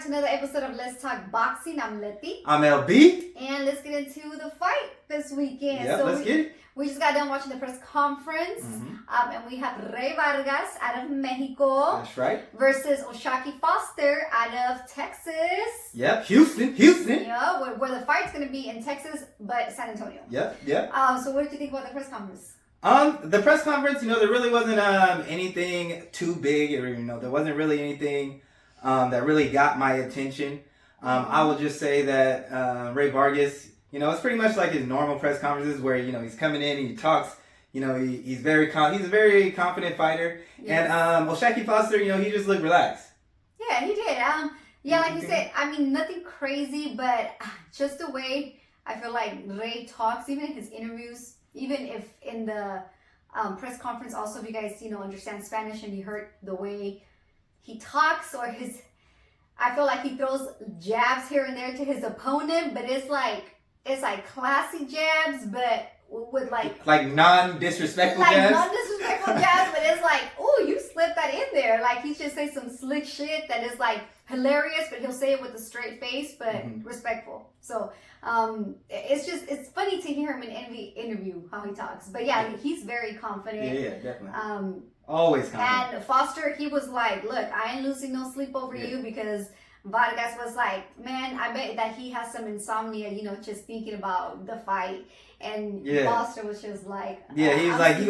back to another episode of Let's Talk Boxing. I'm Leti. I'm LB. And let's get into the fight this weekend. Yep, let's get it. We just got done watching the press conference. And we have Rey Vargas out of Mexico. That's right. Versus Shaquiefoster out of Texas. Yep, Houston. Yeah, where the fight's going to be in Texas, but San Antonio. Yep. So what did you think about the press conference? The press conference, there really wasn't anything too big. There wasn't really anything that really got my attention. I will just say that Rey Vargas, it's pretty much like his normal press conferences where he's coming in and he talks. He's a very confident fighter. Yes. And Shaquiefoster, he just looked relaxed. Yeah, he did. Like you said, nothing crazy, but just the way I feel like Rey talks, even in his interviews. Even if in the press conference, also if you guys, understand Spanish and you heard the way he talks or I feel like he throws jabs here and there to his opponent, but it's like classy jabs, but with like non-disrespectful jabs. Non-disrespectful jabs, but it's like, oh, you slipped that in there. Like he should say some slick shit that is like hilarious, but he'll say it with a straight face, but respectful. So it's funny to hear him in any interview how he talks. But yeah, he's very confident. Yeah, definitely. Always confident. And Foster, he was like, look, I ain't losing no sleep over you, because Vargas was like, man, I bet that he has some insomnia, just thinking about the fight. And Foster was just like, he was like, he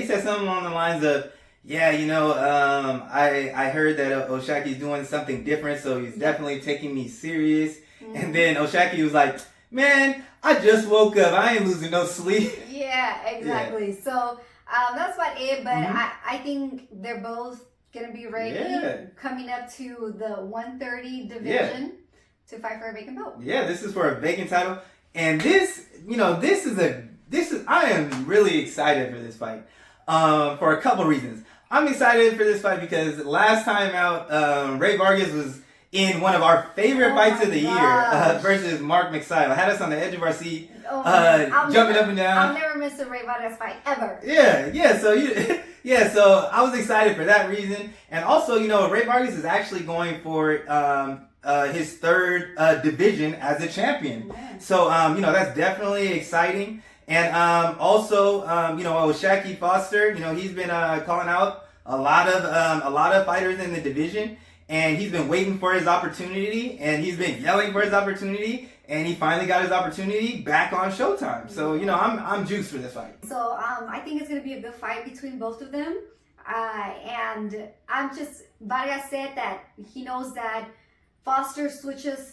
said something along the lines of, I heard that Oshaki's doing something different, so he's definitely taking me serious. And then Oshaki was like, man, I just woke up. I ain't losing no sleep. Yeah, exactly. Yeah. So that's about it. But I think they're both going to be ready coming up to the 130 division to fight for a vacant belt. Yeah, this is for a vacant title. And I am really excited for this fight for a couple reasons. I'm excited for this fight because last time out, Rey Vargas was in one of our favorite fights of the year versus Mark McSile. Had us on the edge of our seat, jumping up and down. I'll never miss a Rey Vargas fight ever. So I was excited for that reason, and also Rey Vargas is actually going for his third division as a champion. So that's definitely exciting. And also Shaquiefoster, he's been calling out a lot of fighters in the division. And he's been waiting for his opportunity, and he's been yelling for his opportunity, and he finally got his opportunity back on Showtime. So, I'm juiced for this fight. So, I think it's going to be a good fight between both of them. Vargas said that he knows that Foster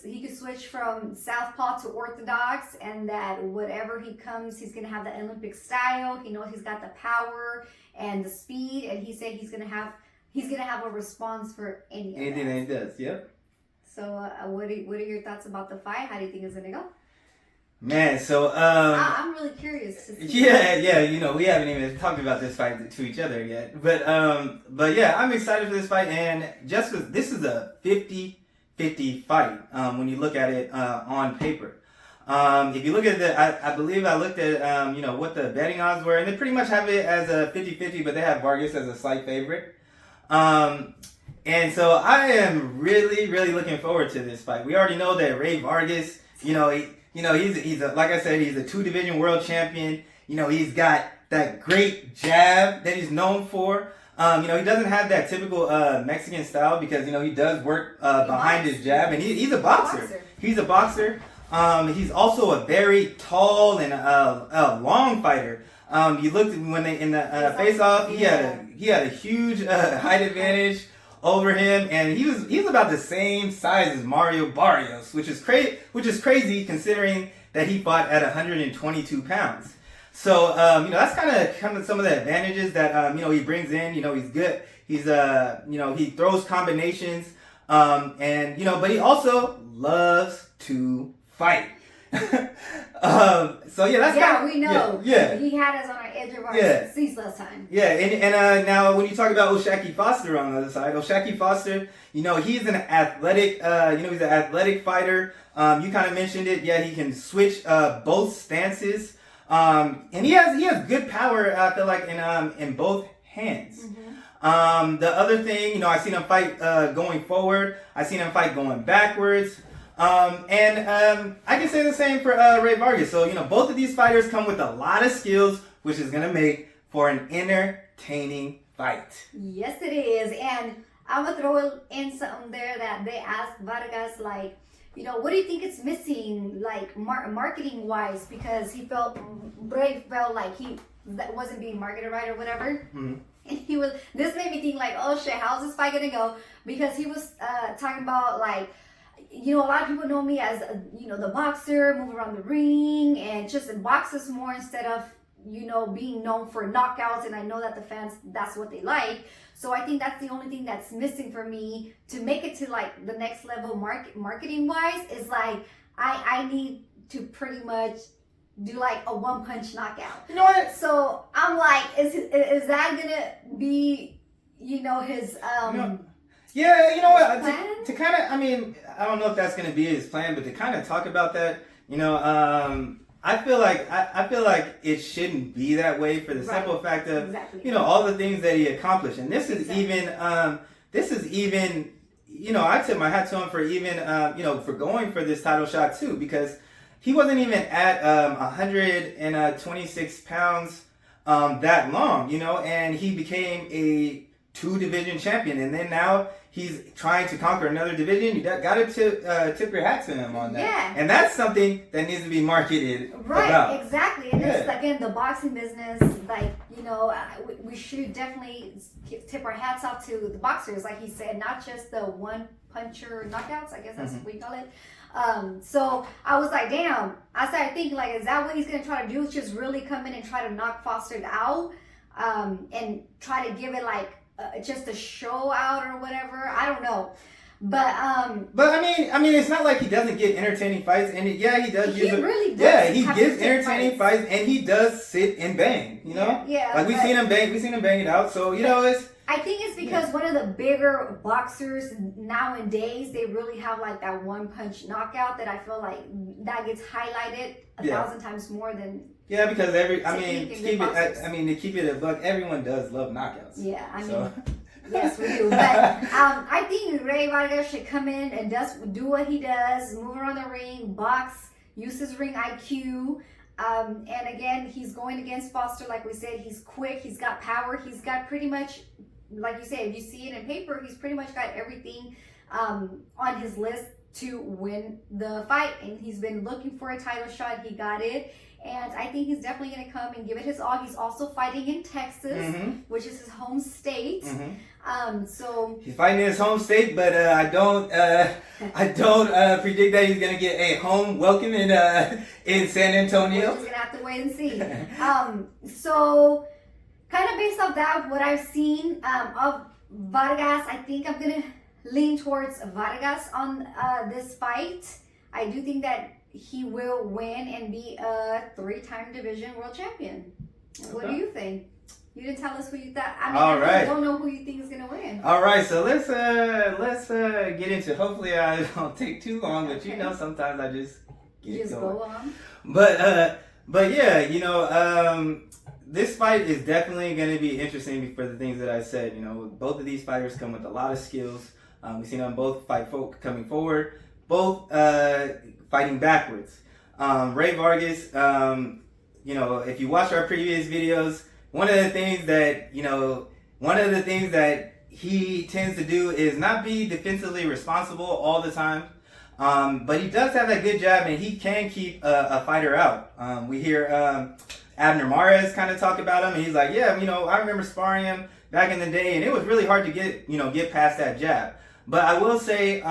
he could switch from southpaw to orthodox, and that whatever he comes, he's going to have the Olympic style. He knows he's got the power and the speed, and he said he's going to have a response for anything that he does. Yep. So, what are your thoughts about the fight? How do you think it's gonna go? Man, so I'm really curious to see. We haven't even talked about this fight to each other yet, but yeah, I'm excited for this fight, and just because this is a 50-50 fight when you look at it on paper. If you look at I believe I looked at what the betting odds were, and they pretty much have it as a 50-50, but they have Vargas as a slight favorite. And so I am really, really looking forward to this fight. We already know that Rey Vargas, he's like I said, he's a 2-division world champion. He's got that great jab that he's known for. He doesn't have that typical Mexican style because he does work behind his jab, and he's a boxer. He's a boxer. He's also a very tall and long fighter. You looked when in the face-off, he had a huge height advantage over him, and he's about the same size as Mario Barrios, which is crazy considering that he fought at 122 pounds. So that's kind of some of the advantages that he brings in. He's good. He's he throws combinations, and but he also loves to fight. We know. Yeah. He had us on our edge of our seats last time. Yeah, and now when you talk about Shaquiefoster on the other side, Shaquiefoster, he's an athletic, he's an athletic fighter. You kind of mentioned it. Yeah, he can switch both stances. And he has good power. I feel like in both hands. The other thing, I seen him fight going forward. I seen him fight going backwards. And I can say the same for Rey Vargas. So, both of these fighters come with a lot of skills, which is going to make for an entertaining fight. Yes, it is. And I'm going to throw in something there that they asked Vargas, like, what do you think it's missing, like, marketing wise? Because Rey felt like that wasn't being marketed right or whatever. Mm-hmm. And this made me think, like, oh shit, how's this fight gonna go? Because he was talking about, like, a lot of people know me as, the boxer, move around the ring, and just boxes more instead of, being known for knockouts. And I know that the fans, that's what they like. So I think that's the only thing that's missing for me to make it to, like, the next level marketing wise is, like, I need to pretty much do, like, a one-punch knockout. You know what? So I'm like, is that gonna be, his yeah, you know what? To kind of, I don't know if that's gonna be his plan, but to kind of talk about that, I feel like it shouldn't be that way for the simple fact of all the things that he accomplished, and this is even I tip my hat to him for even for going for this title shot too, because he wasn't even at 126 pounds that long, and he became a 2-division champion, and then now he's trying to conquer another division. You got to tip your hat to him on that. Yeah. And that's something that needs to be marketed about. Exactly. And it's, again, the boxing business, like, we should definitely tip our hats off to the boxers, like he said, not just the one-puncher knockouts, I guess that's what we call it. So I was like, damn, I started thinking, like, is that what he's going to try to do? Is just really come in and try to knock Foster out and try to give it, like, just a show out or whatever. I don't know, but I mean, it's not like he doesn't get entertaining fights, and he does. He really does. Yeah, he gives entertaining fights, and he does sit and bang. Yeah. Like we've seen him bang it out. So it's. I think it's because one of the bigger boxers nowadays, they really have, like, that one-punch knockout that I feel like that gets highlighted 1,000 times more than. Yeah, because to keep it a buck, everyone does love knockouts. Yeah, yes, we do. But I think Rey Vargas should come in and do what he does, move around the ring, box, use his ring IQ. And again, he's going against Foster, like we said. He's quick, he's got power, he's got pretty much, like you say, if you see it in paper, he's pretty much got everything on his list to win the fight. And he's been looking for a title shot. He got it. And I think he's definitely going to come and give it his all. He's also fighting in Texas, which is his home state. So he's fighting in his home state, but I don't predict that he's going to get a home welcome in San Antonio. We're just going to have to wait and see. So kind of based off that, what I've seen of Vargas, I think I'm going to lean towards Vargas on this fight. I do think that he will win and be a 3-time division world champion. What do you think? You didn't tell us who you thought. I don't know who you think is gonna win. All right, so let's get into. Hopefully, I don't take too long, but sometimes I just go on. But yeah, this fight is definitely going to be interesting for the things that I said. Both of these fighters come with a lot of skills. We've seen them both fight coming forward, both fighting backwards. Rey Vargas, if you watch our previous videos, one of the things that he tends to do is not be defensively responsible all the time. But he does have that good jab, and he can keep a fighter out. We hear Abner Mares kind of talk about him, and he's like, I remember sparring him back in the day, and it was really hard to get past that jab. But I will say,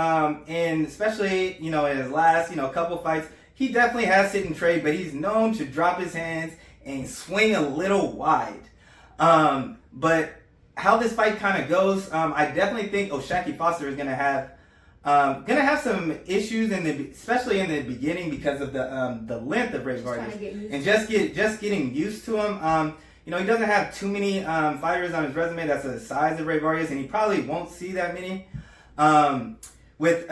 especially in his last couple fights, he definitely has sit and trade, but he's known to drop his hands and swing a little wide. But how this fight kind of goes, I definitely think shaquiefoster is gonna have some issues especially in the beginning because of the length of Rey Vargas and just getting used to him. He doesn't have too many fighters on his resume that's the size of Rey Vargas, and he probably won't see that many. With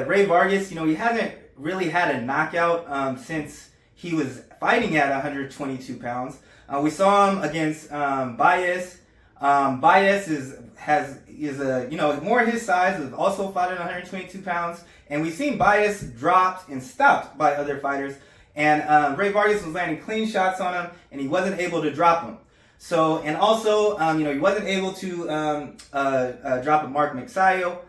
Rey Vargas, he hasn't really had a knockout since he was fighting at 122 pounds. We saw him against Baez Baez is a more his size, is also fought at 122 pounds, and we've seen Baez dropped and stopped by other fighters, and Rey Vargas was landing clean shots on him, and he wasn't able to drop him. So, and also, he wasn't able to drop a Mark Magsayo.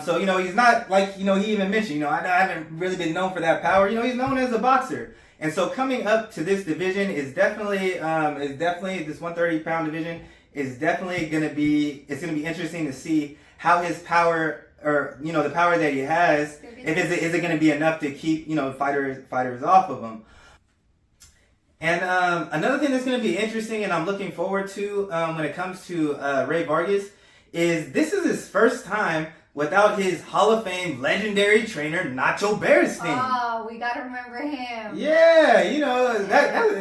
So, he's not like, he even mentioned, I haven't really been known for that power. He's known as a boxer. And so coming up to this division is definitely this 130-pound division is definitely going to be interesting to see how his power, or, the power that he has, is it going to be enough to keep, fighters off of him. And another thing that's going to be interesting, and I'm looking forward to when it comes to Rey Vargas, is this is his first time without his Hall of Fame legendary trainer Nacho Beristain. Oh, we gotta remember him. Yeah,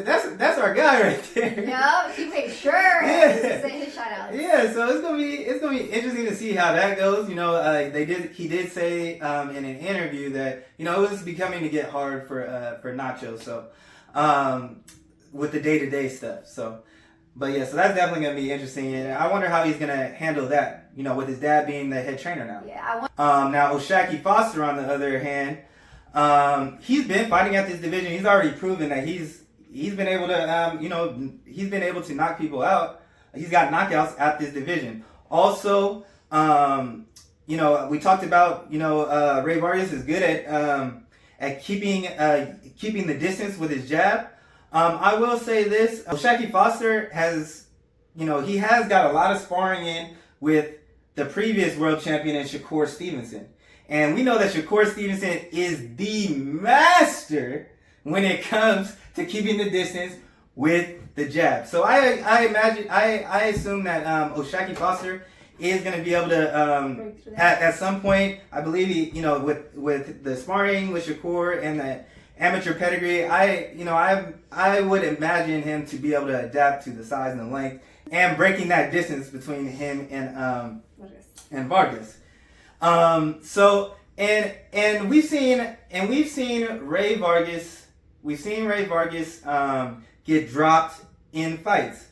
that's our guy right there. Yep, he made sure to say his shout out. Yeah, so it's gonna be interesting to see how that goes. He did say in an interview that it was becoming to get hard for Nacho. So with the day-to-day stuff. So. But yeah, so that's definitely going to be interesting, and I wonder how he's going to handle that, with his dad being the head trainer now. Yeah, now, Shaquiefoster, on the other hand, he's been fighting at this division. He's already proven that he's been able to, he's been able to knock people out. He's got knockouts at this division. Also, we talked about, Rey Vargas is good at keeping the distance with his jab. I will say this, Shaquiefoster has, he has got a lot of sparring in with the previous world champion Shakur Stevenson. And we know that Shakur Stevenson is the master when it comes to keeping the distance with the jab. So I assume that Shaquiefoster is going to be able to, at some point, I believe he, with the sparring with Shakur and the amateur pedigree, I would imagine him to be able to adapt to the size and the length and breaking that distance between him and Vargas. So we've seen Rey Vargas get dropped in fights.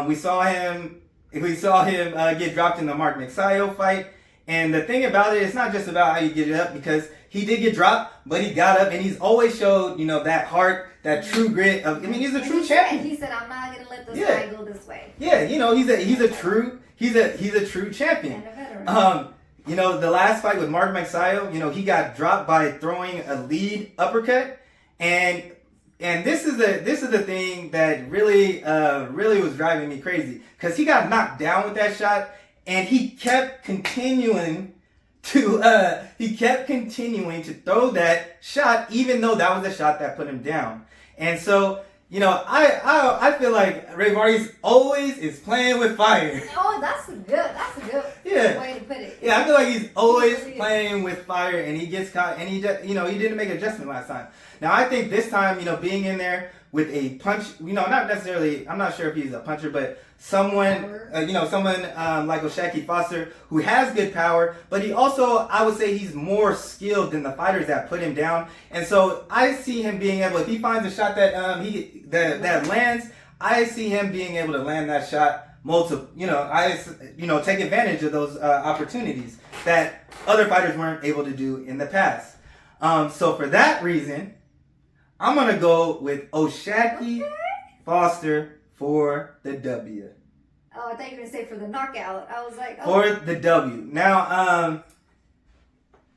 We saw him get dropped in the Mark Magsayo fight. And the thing about it, it's not just about how you get it up, because he did get dropped, but he got up, and he's always showed, that heart, that true grit of. He's a true champion. He said, "I'm not gonna let this guy go this way." Yeah, he's a true champion. And a veteran. The last fight with Mark Magsayo, he got dropped by throwing a lead uppercut, and this is the thing that really was driving me crazy, because he got knocked down with that shot. And he kept continuing to throw that shot, even though that was the shot that put him down. And so, I feel like Rey Vargas always is playing with fire. Oh, that's a good way to put it. Yeah, I feel like he's always playing with fire, and he gets caught, and he didn't make an adjustment last time. Now, I think this time, being in there with a punch, not necessarily, I'm not sure if he's a puncher, but someone like Shaquiefoster, who has good power, but he also, I would say, he's more skilled than the fighters that put him down. And so I see him being able, if he finds a shot that that lands, I see him being able to land that shot multiple. Take advantage of those opportunities that other fighters weren't able to do in the past. So for that reason, I'm gonna go with Shaquiefoster for the W. Oh, I thought you were gonna say for the knockout. I was like, for the W. Now,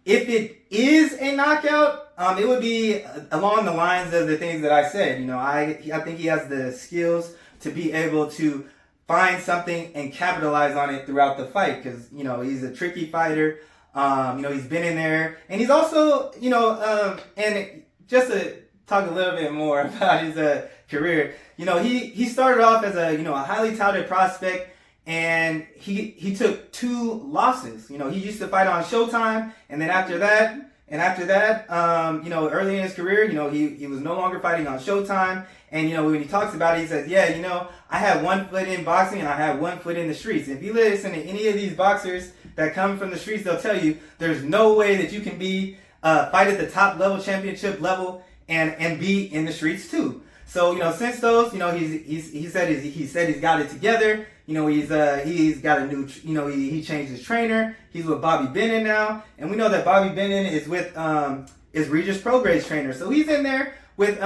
if it is a knockout, it would be along the lines of the things that I said. I think he has the skills to be able to find something and capitalize on it throughout the fight, because he's a tricky fighter. He's been in there, and he's also and just to talk a little bit more about his career. He started off as a highly touted prospect, and he took 2 losses. He used to fight on Showtime, and then after that, early in his career, he was no longer fighting on Showtime. And when he talks about it, he says, I had 1 foot in boxing and I had 1 foot in the streets. If you listen to any of these boxers that come from the streets, they'll tell you there's no way that you can fight at the top level, championship level, and be in the streets too. So, you know, since those, you know, he said he's got it together. You know, he's got a new, you know, he changed his trainer. He's with Bobby Bennett now, and we know that Bobby Bennett is with is Regis Prograde's trainer. So he's in there with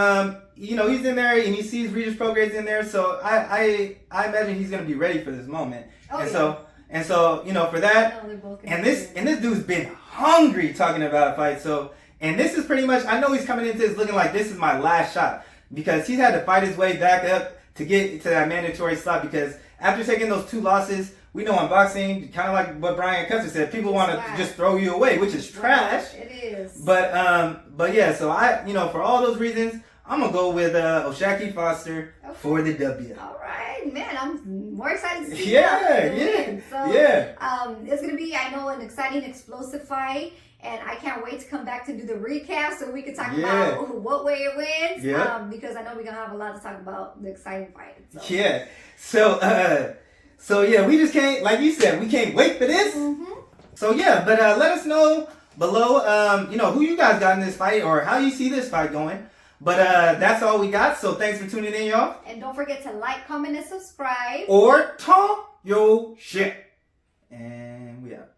you know, he's in there and he sees Regis Prograde's in there. So I imagine he's gonna be ready for this moment. Oh, and yeah. so you know, for that, and this dude's been hungry talking about a fight. So, and this is pretty much, I know he's coming into this looking like this is my last shot, because he's had to fight his way back up to get to that mandatory slot, because after taking those 2 losses, we know in boxing, kind of like what Brian Custer said, people want to just throw you away, which is trash. It is. But yeah, so you know, for all those reasons, I'm gonna go with shaquiefoster for the W. All right, man, I'm more excited to see So, it's gonna be, I know, an exciting, explosive fight. And I can't wait to come back to do the recap so we can talk about what way it wins. Because I know we're going to have a lot to talk about the exciting fight. So. Yeah. So yeah, we just can't, like you said, we can't wait for this. So yeah, but let us know below, you know, who you guys got in this fight or how you see this fight going. But that's all we got. So thanks for tuning in, y'all. And don't forget to like, comment, and subscribe. Or talk your shit. And we out.